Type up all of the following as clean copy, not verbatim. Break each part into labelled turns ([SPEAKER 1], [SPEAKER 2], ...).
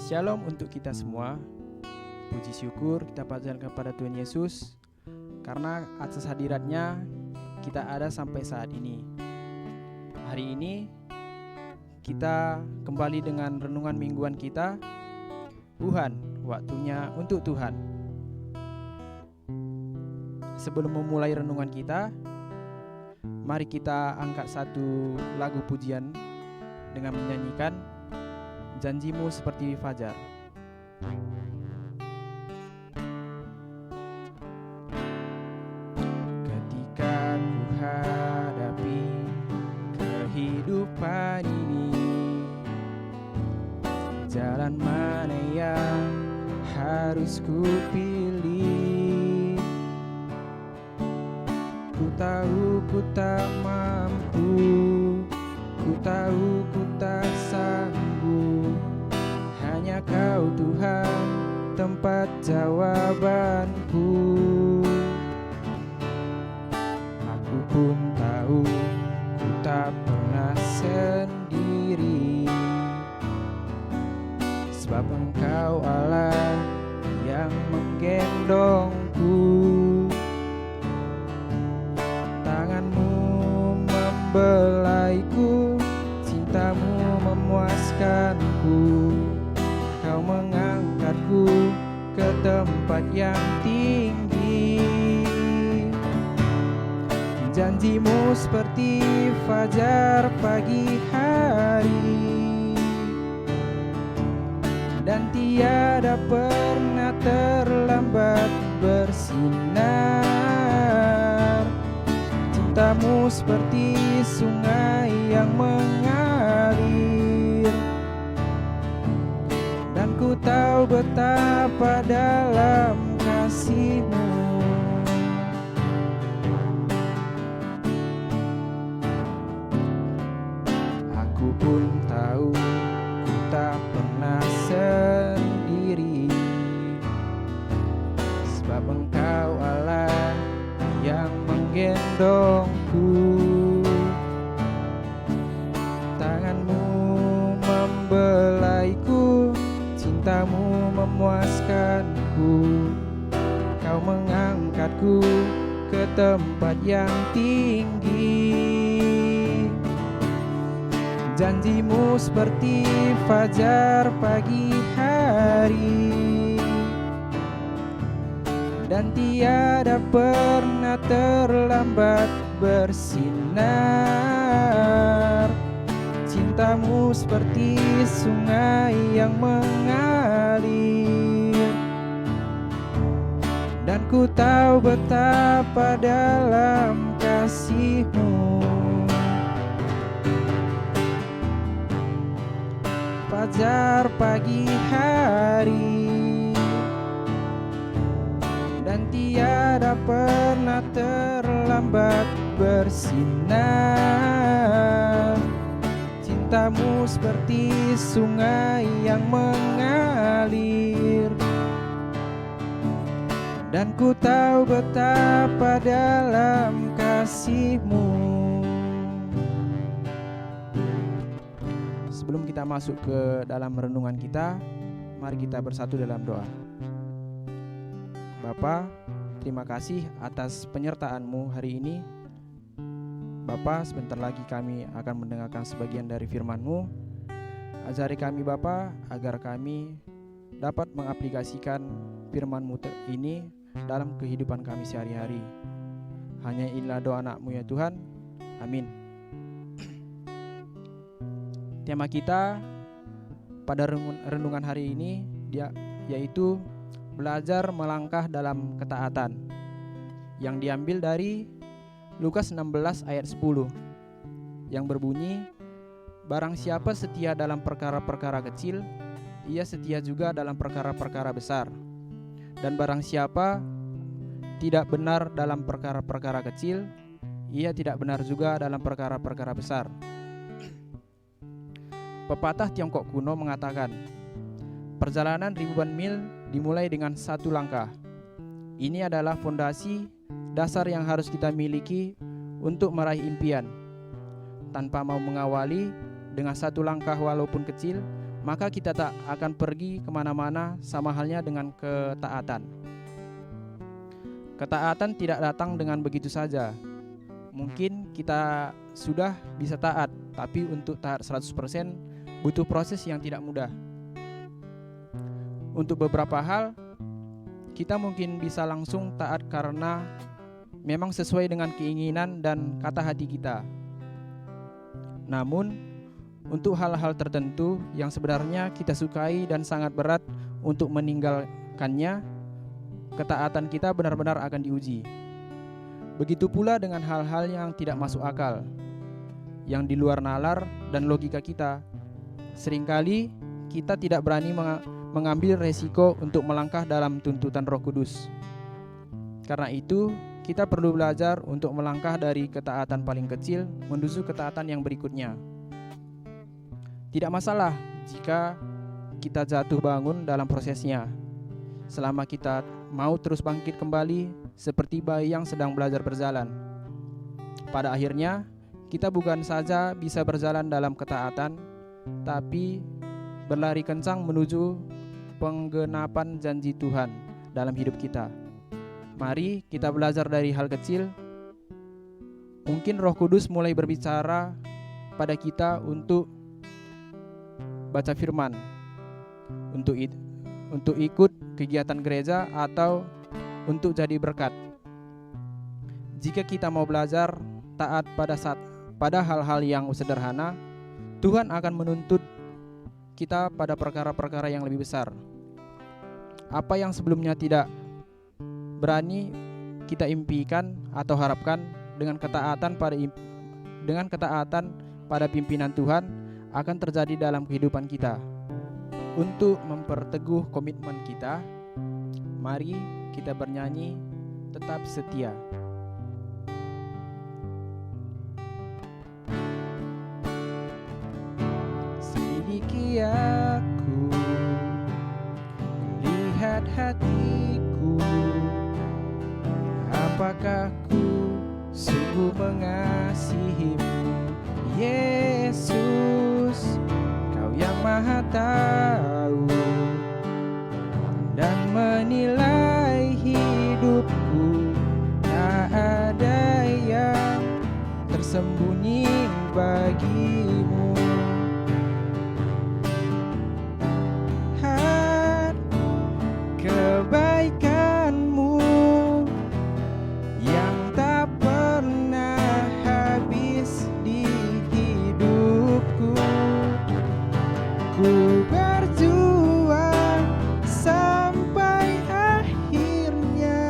[SPEAKER 1] Shalom untuk kita semua. Puji syukur kita panjatkan kepada Tuhan Yesus, karena atas hadiratnya kita ada sampai saat ini. Hari ini kita kembali dengan renungan mingguan kita. Tuhan, waktunya untuk Tuhan. Sebelum memulai renungan kita, mari kita angkat satu lagu pujian dengan menyanyikan Janjimu Seperti Fajar. Ketika ku hadapi kehidupan ini, jalan mana yang harus ku pilih? Ku tahu ku tak mampu, ku tahu ku tak sanggup. Hanya Kau Tuhan tempat jawabanku. Aku pun tahu ku tak pernah sendiri, sebab Engkau Allah yang menggendongku. Tanganmu membelaiku, cintamu memuaskanku. Kau mengangkatku ke tempat yang tinggi. Janjimu seperti fajar pagi hari, dan tiada pernah terlambat bersinar. Cintamu seperti sungai yang mengalir, dan ku tahu betapa dalam kasih-Mu. Aku pun tahu ku tak pernah sendiri, sebab Engkau Allah yang menggendongku. Tanganmu membelaiku, cintamu memuaskanku. Kau mengangkatku ke tempat yang tinggi. Janjimu seperti fajar pagi hari, dan tiada pernah terlambat bersinar. Cintamu seperti sungai yang mengalir, dan ku tahu betapa dalam kasih-Mu. Fajar pagi hari, dan tiada pernah terlambat bersinar. Cintamu seperti sungai yang mengalir, dan ku tahu betapa dalam kasih-Mu. Sebelum kita masuk ke dalam renungan kita, mari kita bersatu dalam doa. Bapa, terima kasih atas penyertaan-Mu hari ini. Bapa, sebentar lagi kami akan mendengarkan sebagian dari firman-Mu. Ajari kami Bapa, agar kami dapat mengaplikasikan firman-Mu ini dalam kehidupan kami sehari-hari. Hanya inilah doa anak-Mu ya Tuhan. Amin. Tema kita pada renungan hari ini yaitu belajar melangkah dalam ketaatan, yang diambil dari Lukas 16 ayat 10 yang berbunyi, barang siapa setia dalam perkara-perkara kecil, ia setia juga dalam perkara-perkara besar. Dan barang siapa tidak benar dalam perkara-perkara kecil, ia tidak benar juga dalam perkara-perkara besar. Pepatah Tiongkok kuno mengatakan, perjalanan ribuan mil dimulai dengan satu langkah. Ini adalah fondasi dasar yang harus kita miliki untuk meraih impian. Tanpa mau mengawali dengan satu langkah walaupun kecil, maka kita tak akan pergi kemana-mana, sama halnya dengan ketaatan. Ketaatan tidak datang dengan begitu saja. Mungkin kita sudah bisa taat, tapi untuk taat 100% butuh proses yang tidak mudah. Untuk beberapa hal, kita mungkin bisa langsung taat karena memang sesuai dengan keinginan dan kata hati kita. Namun, untuk hal-hal tertentu yang sebenarnya kita sukai dan sangat berat untuk meninggalkannya, ketaatan kita benar-benar akan diuji. Begitu pula dengan hal-hal yang tidak masuk akal, yang di luar nalar dan logika kita. Seringkali kita tidak berani mengambil resiko untuk melangkah dalam tuntutan Roh Kudus. Karena itu, kita perlu belajar untuk melangkah dari ketaatan paling kecil menuju ketaatan yang berikutnya. Tidak masalah jika kita jatuh bangun dalam prosesnya, selama kita mau terus bangkit kembali seperti bayi yang sedang belajar berjalan. Pada akhirnya, kita bukan saja bisa berjalan dalam ketaatan, tapi berlari kencang menuju penggenapan janji Tuhan dalam hidup kita. Mari kita belajar dari hal kecil. Mungkin Roh Kudus mulai berbicara pada kita untuk baca firman, untuk ikut kegiatan gereja, atau untuk jadi berkat. Jika kita mau belajar taat pada hal-hal yang sederhana, Tuhan akan menuntut kita pada perkara-perkara yang lebih besar. Apa yang sebelumnya tidak berani kita impikan atau harapkan, dengan ketaatan pada pimpinan Tuhan akan terjadi dalam kehidupan kita. Untuk memperteguh komitmen kita, mari kita bernyanyi Tetap Setia. Selidiki aku, lihat hatiku, apakah ku sungguh mengasihimu, Yesus, Kau yang Maha Tahu dan menilai hidupku. Tak ada yang tersembunyi bagimu. Kebaikanmu yang tak pernah habis di hidupku. Ku berjuang sampai akhirnya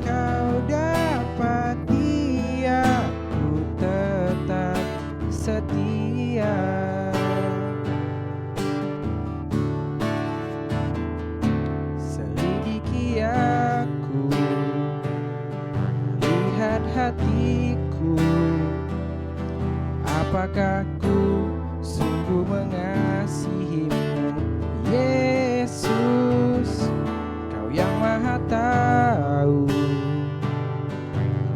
[SPEAKER 1] Kau dapati aku tetap setia. Selidiki aku, lihat hatiku, apakah ku sungguh mengasihimu, Yesus, Kau yang Maha Tahu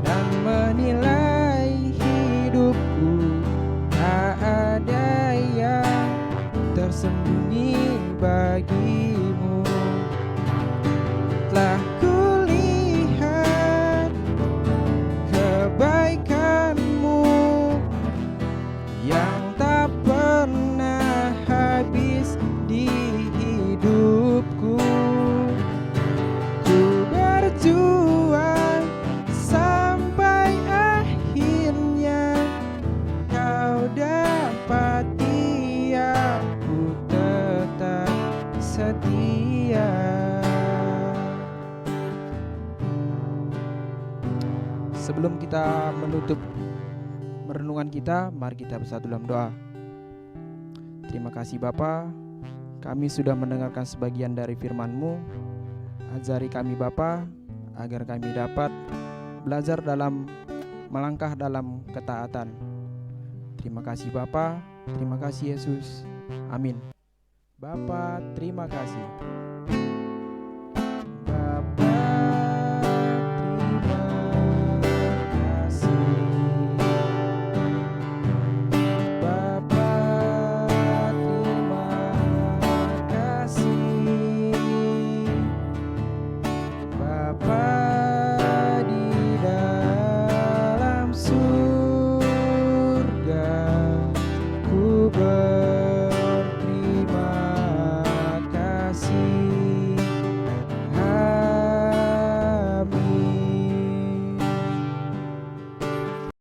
[SPEAKER 1] dan menilai hidupku. Tak ada yang tersembunyi bagimu. Telah kulihat kebaikanmu yang tak pernah habis di hidupku. Ku berjuang sampai akhirnya Kau dapati aku tetap setia. Sebelum kita menutup merenungan kita, mari kita bersatu dalam doa. Terima kasih Bapa, kami sudah mendengarkan sebagian dari firman-Mu. Ajari kami Bapa, agar kami dapat belajar dalam melangkah dalam ketaatan. Terima kasih Bapa, terima kasih Yesus. Amin. Bapa, terima kasih.